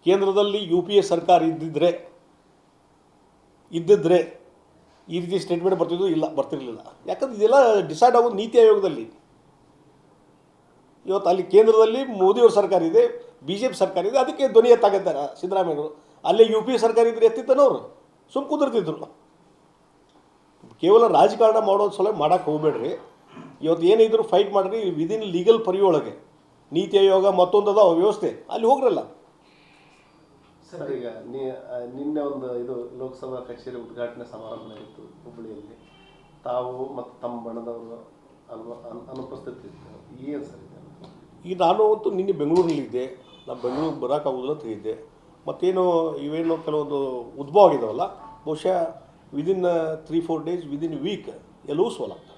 ಕೇಂದ್ರದಲ್ಲಿ UPA ಸರ್ಕಾರ ಇದ್ದಿದ್ರೆ ಈ ರೀತಿ ಸ್ಟೇಟ್ಮೆಂಟ್ ಬರ್ತಿರಲಿಲ್ಲ. ಯಾಕಂದ್ರೆ ಇದೆಲ್ಲ ಡಿಸೈಡ್ ಆಗೋದು ನೀತಿ ಆಯೋಗದಲ್ಲಿ. ಇವತ್ತು ಅಲ್ಲಿ ಕೇಂದ್ರದಲ್ಲಿ ಮೋದಿಯವ್ರ ಸರ್ಕಾರ ಇದೆ, BJP ಸರ್ಕಾರ ಇದೆ, ಅದಕ್ಕೆ ಧ್ವನಿ ಎತ್ತಾಗಿದ್ದಾರೆ ಸಿದ್ದರಾಮಯ್ಯವರು. ಅಲ್ಲೇ UPA ಸರ್ಕಾರ ಇದ್ರೆ ಎತ್ತಿತ್ತನವ್ರು ಸುಮ್ಮ ಕುದುರ್ತಿದ್ರು. ಕೇವಲ ರಾಜಕಾರಣ ಮಾಡೋದು ಸಲ ಮಾಡೋಕ್ಕೆ ಹೋಗಬೇಡ್ರಿ. ಇವತ್ತು ಏನಿದ್ರು ಫೈಟ್ ಮಾಡಿರಿ ವಿದಿನ್ ಲೀಗಲ್ ಪರಿಯೊಳಗೆ. ನೀತಿ ಆಯೋಗ ಮತ್ತೊಂದದ ವ್ಯವಸ್ಥೆ ಅಲ್ಲಿ ಹೋಗ್ರಲ್ಲ. ಸರ್, ಈಗ ನಿನ್ನೆ ಒಂದು ಇದು ಲೋಕಸಭಾ ಕಚೇರಿ ಉದ್ಘಾಟನೆ ಸಮಾರಂಭ ನಡೆಯಿತು ಹುಬ್ಬಳ್ಳಿಯಲ್ಲಿ. ತಾವು ಮತ್ತು ತಮ್ಮ ಬಣದವರು ಅನುಪಸ್ಥಿತಿ ಇತ್ತು. ಏನು ಸರ್ ಇದೆ? ಈಗ ನಾನು ಅಂತೂ ನಿನ್ನೆ ಬೆಂಗಳೂರಿನಲ್ಲಿದ್ದೆ. ನಾನು ಬೆಂಗಳೂರಿಗೆ ಬರೋಕ್ಕಾಗೋದಿಲ್ಲ ಅಂತ ಹೇಳಿದ್ದೆ. ಮತ್ತೇನು ಇವೇನು ಕೆಲವೊಂದು ಉದ್ಭವ ಆಗಿದಾವಲ್ಲ, ಬಹುಶಃ ವಿದಿನ್ 3-4 ಡೇಸ್, ವಿದಿನ್ ವೀಕ್ ಎಲ್ಲವೂ ಸೋಲ್ ಆಗ್ತದೆ.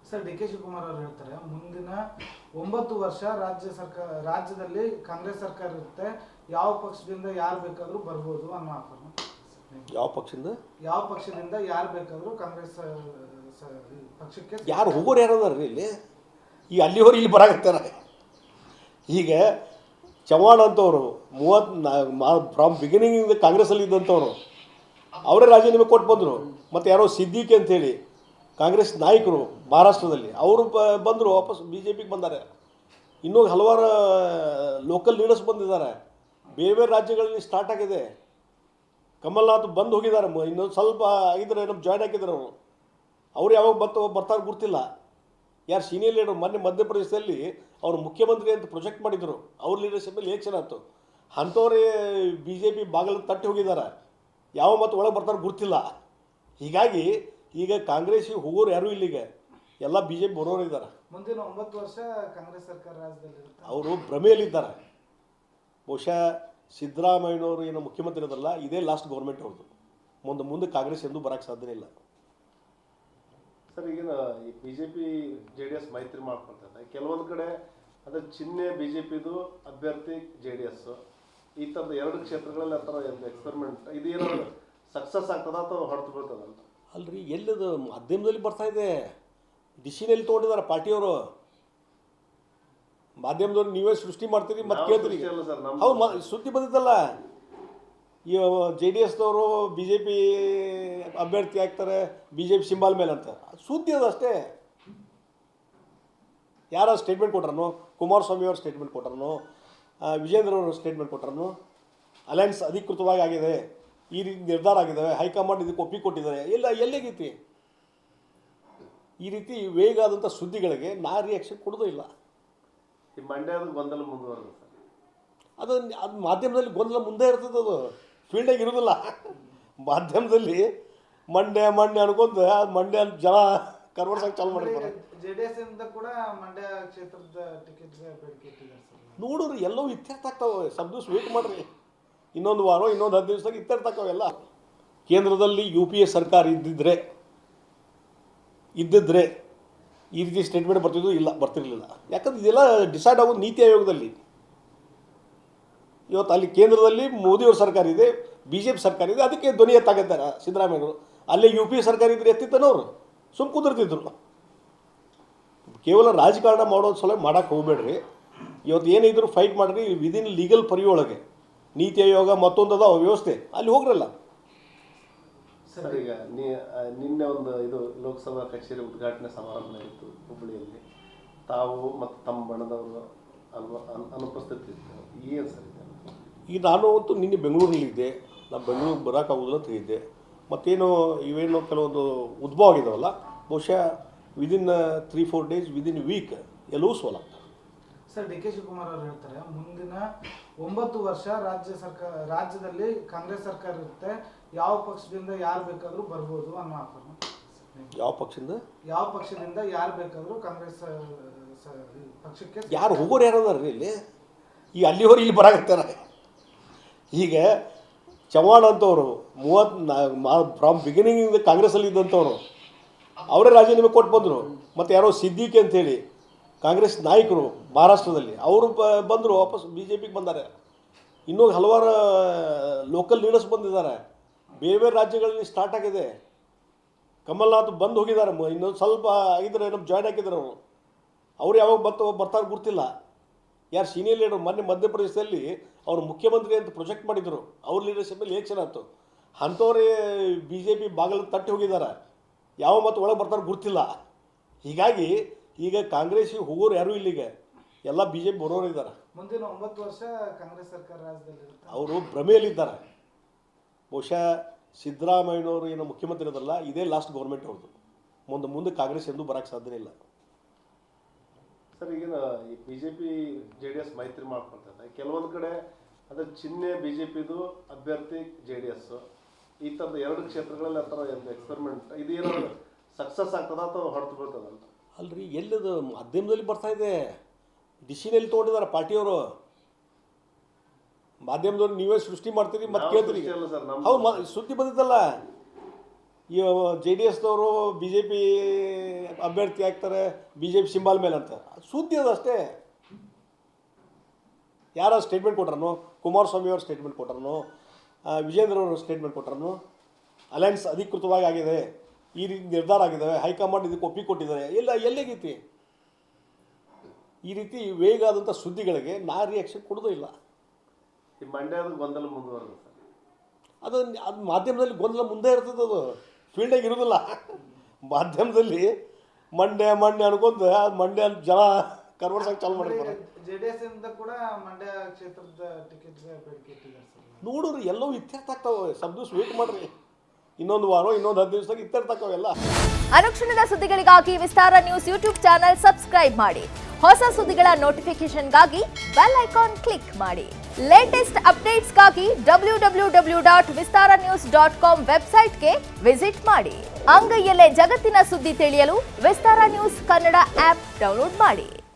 ಸರ್, DK ಶಿವಕುಮಾರ್ ಅವರು ಹೇಳ್ತಾರೆ ಮುಂದಿನ 9 ವರ್ಷ ರಾಜ್ಯದಲ್ಲಿ ಕಾಂಗ್ರೆಸ್ ಸರ್ಕಾರ ಇರುತ್ತೆ, ಯಾವ ಪಕ್ಷದಿಂದ ಯಾರು ಬೇಕಾದರೂ ಬರ್ಬೋದು ಅನ್ನೋ ಆಫರ್. ಯಾವ ಪಕ್ಷದಿಂದ ಯಾರು ಬೇಕಾದರೂ ಕಾಂಗ್ರೆಸ್ ಪಕ್ಷಕ್ಕೆ ಯಾರು ಹೋಗೋರು ಯಾರದಾರ್ರಿ ಇಲ್ಲಿ? ಈಗ ಅಲ್ಲಿವರೆಗೆ ಇಲ್ಲಿ ಬರಾಕತ್ತಾರ. ಈಗ ಚವ್ಹಾಣ್ ಅಂತವರು ಫ್ರಮ್ ಬಿಗಿನಿಂಗ್ ಕಾಂಗ್ರೆಸ್ಸಲ್ಲಿ ಇದ್ದಂಥವ್ರು ಅವರೇ ರಾಜೀನಾಮೆ ಕೊಟ್ಟು ಬಂದರು. ಮತ್ತು ಯಾರೋ ಸಿದ್ದಿಕಿ ಅಂಥೇಳಿ ಕಾಂಗ್ರೆಸ್ ನಾಯಕರು ಮಹಾರಾಷ್ಟ್ರದಲ್ಲಿ ಅವರು ಬಂದರು, ವಾಪಸ್ BJPಗೆ ಬಂದಾರೆ. ಇನ್ನೂ ಹಲವಾರು ಲೋಕಲ್ ಲೀಡರ್ಸ್ ಬಂದಿದ್ದಾರೆ. ಬೇರೆ ಬೇರೆ ರಾಜ್ಯಗಳಲ್ಲಿ ಸ್ಟಾರ್ಟ್ ಆಗಿದೆ. ಕಮಲ್ನಾಥ್ ಬಂದು ಹೋಗಿದ್ದಾರೆ. ಇನ್ನೊಂದು ಸ್ವಲ್ಪ ಆಗಿದ್ರೆ ನಮ್ಮ ಜಾಯ್ನ್ ಆಗಿದ್ದಾರೆ ಅವರು ಯಾವಾಗ ಬರ್ತಾರೆ ಗೊತ್ತಿಲ್ಲ. ಯಾರು ಸೀನಿಯರ್ ಲೀಡರ್ ಮೊನ್ನೆ ಮಧ್ಯಪ್ರದೇಶದಲ್ಲಿ ಅವರು ಮುಖ್ಯಮಂತ್ರಿ ಅಂತ ಪ್ರೊಜೆಕ್ಟ್ ಮಾಡಿದರು. ಅವ್ರ ಲೀಡರ್ಶಿಪ್ಪಲ್ಲಿ ಎಲೆಕ್ಷನ್ ಆಯಿತು. ಅಂಥವರೇ BJP ಬಾಗಿಲು ತಟ್ಟಿ ಹೋಗಿದ್ದಾರೆ. ಯಾವ ಮತ್ತು ಒಳಗೆ ಬರ್ತಾರೆ ಗೊತ್ತಿಲ್ಲ. ಹೀಗಾಗಿ ಈಗ ಕಾಂಗ್ರೆಸ್ಸಿಗೆ ಹೋಗೋರು ಯಾರೂ ಇಲ್ಲಿಗೆ ಎಲ್ಲ BJP ಬರೋರು ಇದ್ದಾರೆ. ಮುಂದಿನ 9 ವರ್ಷ ಕಾಂಗ್ರೆಸ್ ಸರ್ಕಾರ ರಾಜ್ಯದಲ್ಲಿ ಅವರು ಭ್ರಮೆಯಲ್ಲಿದ್ದಾರೆ. ಬಹುಶಃ ಸಿದ್ದರಾಮಯ್ಯನವರು ಏನೋ ಮುಖ್ಯಮಂತ್ರಿ ಇರೋದಲ್ಲ, ಇದೇ ಲಾಸ್ಟ್ ಗೌರ್ಮೆಂಟ್ ಅವ್ರದ್ದು. ಮುಂದೆ ಕಾಂಗ್ರೆಸ್ ಎಂದೂ ಬರೋಕ್ಕೆ ಸಾಧ್ಯನೇ ಇಲ್ಲ. ಸರ್, ಈಗಿನ ಈ BJP JDS ಮೈತ್ರಿ ಮಾಡ್ಕೊಳ್ತದೆ. ಕೆಲವೊಂದು ಕಡೆ ಅದ್ರ ಚಿಹ್ನೆ BJPದು, ಅಭ್ಯರ್ಥಿ JDS. ಈ ಥರದ 2 ಕ್ಷೇತ್ರಗಳಲ್ಲಿ ಆ ಥರ ಒಂದು ಎಕ್ಸ್ಪೆರಿಮೆಂಟ್ ಇದು ಏನಾದ್ರು ಸಕ್ಸಸ್ ಆಗ್ತದ ಅಥವಾ ಹೊರತು ಬೀಳ್ತದಂತ? ಅಲ್ರಿ, ಎಲ್ಲದು ಮಾಧ್ಯಮದಲ್ಲಿ ಬರ್ತಾ ಇದೆ. ಡಿಸಿನಲ್ಲಿ ತೊಗೊಂಡಿದ್ದಾರೆ ಪಾರ್ಟಿಯವರು. ಮಾಧ್ಯಮದವ್ರು ನೀವೇ ಸೃಷ್ಟಿ ಮಾಡ್ತೀರಿ ಮತ್ತು ಕೇಳ್ತೀರಿ. ಹೌದು, ಸುದ್ದಿ ಬಂದಿದ್ದಲ್ಲ. ಈ JDSದವರು BJP ಅಭ್ಯರ್ಥಿ ಆಗ್ತಾರೆ BJP ಸಿಂಬಲ್ ಮೇಲೆ ಅಂತ ಸುದ್ದಿ ಅದು ಅಷ್ಟೇ. ಯಾರು ಸ್ಟೇಟ್ಮೆಂಟ್ ಕೊಟ್ರನು? ಕುಮಾರಸ್ವಾಮಿ ಅವರು ಸ್ಟೇಟ್ಮೆಂಟ್ ಕೊಟ್ರನು? ವಿಜೇಂದ್ರ ಅವರು ಸ್ಟೇಟ್ಮೆಂಟ್ ಕೊಟ್ರನು? ಅಲಯನ್ಸ್ ಅಧಿಕೃತವಾಗಿ ಆಗಿದೆ, ಈ ರೀತಿ ನಿರ್ಧಾರ ಆಗಿದ್ದಾವೆ, ಹೈಕಮಾಂಡ್ ಇದಕ್ಕೆ ಒಪ್ಪಿಗೆ ಕೊಟ್ಟಿದ್ದಾರೆ. ಎಲ್ಲಿಗೈತಿ ಈ ರೀತಿ ವೇಗ ಆದಂಥ ಸುದ್ದಿಗಳಿಗೆ? ರಿಯಾಕ್ಷನ್ ಕೊಡೋದು ಇಲ್ಲ. ಈ ಮಂಡ್ಯದ ಗೊಂದಲ ಮುಂದುವರೆದ ಅದು ಮಾಧ್ಯಮದಲ್ಲಿ ಗೊಂದಲ ಮುಂದೆ ಇರ್ತದೆ. ಅದು ಫೀಲ್ಡಾಗಿ ಇರೋದಿಲ್ಲ. ಮಾಧ್ಯಮದಲ್ಲಿ ಮಂಡ್ಯ ಅನ್ಕೊಂತ ಮಂಡ್ಯ ಜನ ಕನ್ವರ್ಸಕ್ಕೆ ಚಾಲು ಮಾಡಿರ್ತಾರೆ. JDS ಇಂದ ಕೂಡ ಮಂಡ್ಯ ಕ್ಷೇತ್ರದ ಟಿಕೆಟ್ ಬೇಡಿಕೆ ಇಟ್ಟಿದ್ದಾರೆ ಸರ್. ನೋಡ್ರಿ, ಎಲ್ಲವೂ ಇತ್ಯರ್ಥ ಆಗ್ತಾವೆ. ಸ್ವಲ್ಪ ದಿವಸ ವೇಟ್ ಮಾಡಿರಿ. ಇನ್ನೊಂದು ವಾರ, ಇನ್ನೊಂದು 10 ದಿವಸದಾಗ ಇತ್ಯರ್ಥ ಆಗ್ತಾವೆಲ್ಲ. ಕೇಂದ್ರದಲ್ಲಿ UPA ಸರ್ಕಾರ ಇದ್ದಿದ್ರೆ ಈ ರೀತಿ ಸ್ಟೇಟ್ಮೆಂಟ್ ಬರ್ತಿರಲಿಲ್ಲ. ಯಾಕಂದ್ರೆ ಇದೆಲ್ಲ ಡಿಸೈಡ್ ಆಗೋದು ನೀತಿ ಆಯೋಗದಲ್ಲಿ. ಇವತ್ತು ಅಲ್ಲಿ ಕೇಂದ್ರದಲ್ಲಿ ಮೋದಿಯವ್ರ ಸರ್ಕಾರ ಇದೆ, BJP ಸರ್ಕಾರ ಇದೆ, ಅದಕ್ಕೆ ಧ್ವನಿ ಎತ್ತಾಗಿದ್ದಾರೆ ಸಿದ್ದರಾಮಯ್ಯವರು. ಅಲ್ಲೇ UPA ಸರ್ಕಾರ ಇದ್ರೆ ಎತ್ತಿತ್ತನವ್ರು ಸುಮ್ಮ ಕುದುರ್ತಿದ್ರು. ಕೇವಲ ರಾಜಕಾರಣ ಮಾಡೋದು ಸಲ ಮಾಡೋಕ್ಕೆ ಹೋಗಬೇಡ್ರಿ. ಇವತ್ತು ಏನಿದ್ರು ಫೈಟ್ ಮಾಡಿರಿ ವಿದಿನ್ ಲೀಗಲ್ ಪರಿಯೊಳಗೆ. ನೀತಿ ಆಯೋಗ ಮತ್ತೊಂದದ ವ್ಯವಸ್ಥೆ ಅಲ್ಲಿ ಹೋಗ್ರಲ್ಲ. ಸರ್, ಈಗ ನಿನ್ನೆ ಒಂದು ಇದು ಲೋಕಸಭಾ ಕಚೇರಿ ಉದ್ಘಾಟನೆ ಸಮಾರಂಭ ನಡೆಯಿತು ಹುಬ್ಬಳ್ಳಿಯಲ್ಲಿ. ತಾವು ಮತ್ತು ತಮ್ಮ ಬಣದವರು ಅನುಪಸ್ಥಿತಿ ಇತ್ತು. ಏನು ಸರ್ ಇದೆ? ಈಗ ನಾನು ಅಂತೂ ನಿನ್ನೆ ಬೆಂಗಳೂರಿನಲ್ಲಿದ್ದೆ. ನಾನು ಬೆಂಗಳೂರಿಗೆ ಬರೋಕ್ಕಾಗೋದಿಲ್ಲ ಅಂತ ಹೇಳಿದ್ದೆ. ಮತ್ತೇನು ಇವೇನು ಕೆಲವೊಂದು ಉದ್ಭವ ಆಗಿದಾವಲ್ಲ, ಬಹುಶಃ ವಿದಿನ್ 3-4 ಡೇಸ್, ವಿದಿನ್ ವೀಕ್ ಎಲ್ಲವೂ ಸೋಲ್ ಆಗ್ತದೆ. ಸರ್, DK ಶಿವಕುಮಾರ್ ಅವರು ಹೇಳ್ತಾರೆ ಮುಂದಿನ 9 ವರ್ಷ ರಾಜ್ಯದಲ್ಲಿ ಕಾಂಗ್ರೆಸ್ ಸರ್ಕಾರ ಇರುತ್ತೆ, ಯಾವ ಪಕ್ಷದಿಂದ ಯಾರು ಬೇಕಾದರೂ ಬರ್ಬೋದು ಅನ್ನೋ ಆಫರ್. ಯಾವ ಪಕ್ಷದಿಂದ ಯಾರು ಬೇಕಾದರೂ ಕಾಂಗ್ರೆಸ್ ಪಕ್ಷಕ್ಕೆ ಯಾರು ಹೋಗೋರು ಯಾರದಾರ್ರಿ ಇಲ್ಲಿ? ಈಗ ಅಲ್ಲಿವರೆಗೆ ಇಲ್ಲಿ ಬರಾಕತ್ತಾರ. ಈಗ ಚವ್ಹಾಣ್ ಅಂತವರು ಫ್ರಮ್ ಬಿಗಿನಿಂಗ್ ಕಾಂಗ್ರೆಸ್ಸಲ್ಲಿ ಇದ್ದಂಥವ್ರು ಅವರೇ ರಾಜೀನಾಮೆ ಕೊಟ್ಟು ಬಂದರು. ಮತ್ತು ಯಾರೋ ಸಿದ್ದಿಕಿ ಅಂಥೇಳಿ ಕಾಂಗ್ರೆಸ್ ನಾಯಕರು ಮಹಾರಾಷ್ಟ್ರದಲ್ಲಿ ಅವರು ಬಂದರು, ವಾಪಸ್ BJPಗೆ ಬಂದಾರೆ. ಇನ್ನೂ ಹಲವಾರು ಲೋಕಲ್ ಲೀಡರ್ಸ್ ಬಂದಿದ್ದಾರೆ. ಬೇರೆ ಬೇರೆ ರಾಜ್ಯಗಳಲ್ಲಿ ಸ್ಟಾರ್ಟ್ ಆಗಿದೆ. ಕಮಲ್ನಾಥ್ ಬಂದು ಹೋಗಿದ್ದಾರೆ. ಇನ್ನೊಂದು ಸ್ವಲ್ಪ ಆಗಿದ್ರೆ ನಮ್ಮ ಜಾಯ್ನ್ ಆಗಿದ್ದಾರೆ ಅವರು ಯಾವಾಗ ಬರ್ತಾರೆ ಗೊತ್ತಿಲ್ಲ. ಯಾರು ಸೀನಿಯರ್ ಲೀಡರ್ ಮೊನ್ನೆ ಮಧ್ಯಪ್ರದೇಶದಲ್ಲಿ ಅವರು ಮುಖ್ಯಮಂತ್ರಿ ಅಂತ ಪ್ರೊಜೆಕ್ಟ್ ಮಾಡಿದರು, ಅವ್ರ ಲೀಡರ್ಶಿಪ್ಪಲ್ಲಿ ಎಲೆಕ್ಷನ್ ಆಯ್ತು. ಅಂಥವ್ರೇ ಬಿ ಜೆ ಪಿ ಬಾಗಿಲು ತಟ್ಟಿ ಹೋಗಿದ್ದಾರೆ, ಯಾವ ಮತ್ತು ಒಳಗೆ ಬರ್ತಾರೆ ಗೊತ್ತಿಲ್ಲ. ಹೀಗಾಗಿ ಈಗ ಕಾಂಗ್ರೆಸ್ಸಿಗೆ ಹೋಗೋರು ಯಾರೂ ಇಲ್ಲಿಗ, ಎಲ್ಲ ಬಿ ಜೆ ಪಿ ಬರೋರು ಇದ್ದಾರೆ. ಮುಂದಿನ 9 ವರ್ಷ ಕಾಂಗ್ರೆಸ್ ಸರ್ಕಾರ ರಾಜ್ಯದಲ್ಲಿರುತ್ತೆ. ಅವರು ಭ್ರಮೆಯಲ್ಲಿದ್ದಾರೆ. ಬಹುಶಃ ಸಿದ್ದರಾಮಯ್ಯನವರು ಏನೋ ಮುಖ್ಯಮಂತ್ರಿ ಇದಾರಲ್ಲ, ಇದೇ ಲಾಸ್ಟ್ ಗೌರ್ಮೆಂಟ್ ಅವ್ರದ್ದು. ಮುಂದೆ ಕಾಂಗ್ರೆಸ್ ಎಂದೂ ಬರೋಕ್ಕೆ ಸಾಧ್ಯನೇ ಇಲ್ಲ. ಸರ್ ಈಗಿನ ಈ BJP JDS ಮೈತ್ರಿ ಮಾಡ್ಕೊಳ್ತದೆ, ಕೆಲವೊಂದು ಕಡೆ ಅದು ಚಿಹ್ನೆ BJPದು ಅಭ್ಯರ್ಥಿ JDS, ಈ ಥರದ 2 ಕ್ಷೇತ್ರಗಳಲ್ಲಿ ಆ ಥರ ಎಕ್ಸ್ಪೆರಿಮೆಂಟ್ ಇದು ಏನಾದ್ರು ಸಕ್ಸಸ್ ಆಗ್ತದ ಅಥವಾ ಹೊರತು ಬೀಳ್ತದಂತ? ಅಲ್ರಿ, ಎಲ್ಲಿದು ಮಾಧ್ಯಮದಲ್ಲಿ ಬರ್ತಾ ಇದೆ, ಡಿಸಿನಲ್ಲಿ ತೊಗೊಂಡಿದ್ದಾರೆ ಪಾರ್ಟಿಯವರು. ಮಾಧ್ಯಮದವ್ರು ನೀವೇ ಸೃಷ್ಟಿ ಮಾಡ್ತೀರಿ ಮತ್ತು ಕೇಳ್ತೀರಿ. ಹೌದು, ಸುದ್ದಿ ಬಂದಿದ್ದಲ್ಲ, ಈ JDSದವರು BJP ಅಭ್ಯರ್ಥಿ ಆಗ್ತಾರೆ BJP ಸಿಂಬಲ್ ಮೇಲೆ ಅಂತ. ಸುದ್ದಿ ಅದು ಅಷ್ಟೇ. ಯಾರ ಸ್ಟೇಟ್ಮೆಂಟ್ ಕೊಟ್ರನು? ಕುಮಾರಸ್ವಾಮಿ ಅವರು ಸ್ಟೇಟ್ಮೆಂಟ್ ಕೊಟ್ರನು, ವಿಜೇಂದ್ರ ಅವರು ಸ್ಟೇಟ್ಮೆಂಟ್ ಕೊಟ್ರನು. ಅಲಯನ್ಸ್ ಅಧಿಕೃತವಾಗಿ ಆಗಿದೆ, ಈ ರೀತಿ ನಿರ್ಧಾರ ಆಗಿದ್ದಾವೆ, ಹೈಕಮಾಂಡ್ ಇದಕ್ಕೆ ಒಪ್ಪಿಗೆ ಕೊಟ್ಟಿದ್ದಾರೆ. ಎಲ್ಲಿಗೈತಿ ಈ ರೀತಿ ವೇಗ ಆದಂಥ ಸುದ್ದಿಗಳಿಗೆ ನಾ ರಿಯಾಕ್ಷನ್ ಕೊಡೋದು ಇಲ್ಲ. ಈ ಮಂಡ್ಯದ ಗೊಂದಲ ಮುಂದುವರೆದ ಸರ್, ಅದು ಮಾಧ್ಯಮದಲ್ಲಿ ಗೊಂದಲ ಮುಂದೆ ಇರ್ತದೆ, ಅದು ಫೀಲ್ಡಾಗಿ ಇರೋದಿಲ್ಲ. ಮಾಧ್ಯಮದಲ್ಲಿ ಮಂಡ್ಯ ಅನ್ಕೊಂತ ಮಂಡ್ಯ ಜನ ಕನ್ವರ್ಸಕ್ಕೆ ಚಾಲು ಮಾಡಿರ್ತಾರೆ. JDS ಇಂದ ಕೂಡ ಮಂಡ್ಯ ಕ್ಷೇತ್ರದ ಟಿಕೆಟ್ ಬೇಡಿಕೆ ಇಟ್ಟಿದ್ದಾರೆ ಸರ್. ನೋಡ್ರಿ, ಎಲ್ಲವೂ ಇತ್ಯರ್ಥ ಆಗ್ತಾವೆ. ಸ್ವಲ್ಪ ದಿವಸ ವೇಟ್ ಮಾಡ್ರಿ, ಇನ್ನೊಂದು ವಾರ, ಇನ್ನೊಂದು 10 ದಿವಸದಾಗ ಇತ್ಯರ್ಥ ಆಗ್ತಾವೆಲ್ಲ. ಅನುಕ್ಷಣದ ಸುದ್ದಿಗಳಿಗಾಗಿ ವಿಸ್ತಾರ ನ್ಯೂಸ್ ಯೂಟ್ಯೂಬ್ ಚಾನೆಲ್ ಸಬ್ಸ್ಕ್ರೈಬ್ ಮಾಡಿ. ಹೊಸ ಸುದ್ದಿಗಳ ನೋಟಿಫಿಕೇಶನ್ಗಾಗಿ ಬೆಲ್ ಐಕಾನ್ ಕ್ಲಿಕ್ ಮಾಡಿ. ಲೇಟೆಸ್ಟ್ ಅಪ್ಡೇಟ್ಸ್ಗಾಗಿ www.vistaranews.com ವೆಬ್ಸೈಟ್ಗೆ ವಿಸಿಟ್ ಮಾಡಿ. ಅಂಗೈಯಲ್ಲೇ ಜಗತ್ತಿನ ಸುದ್ದಿ ತಿಳಿಯಲು ವಿಸ್ತಾರ ನ್ಯೂಸ್ ಕನ್ನಡ ಆಪ್ ಡೌನ್ಲೋಡ್ ಮಾಡಿ.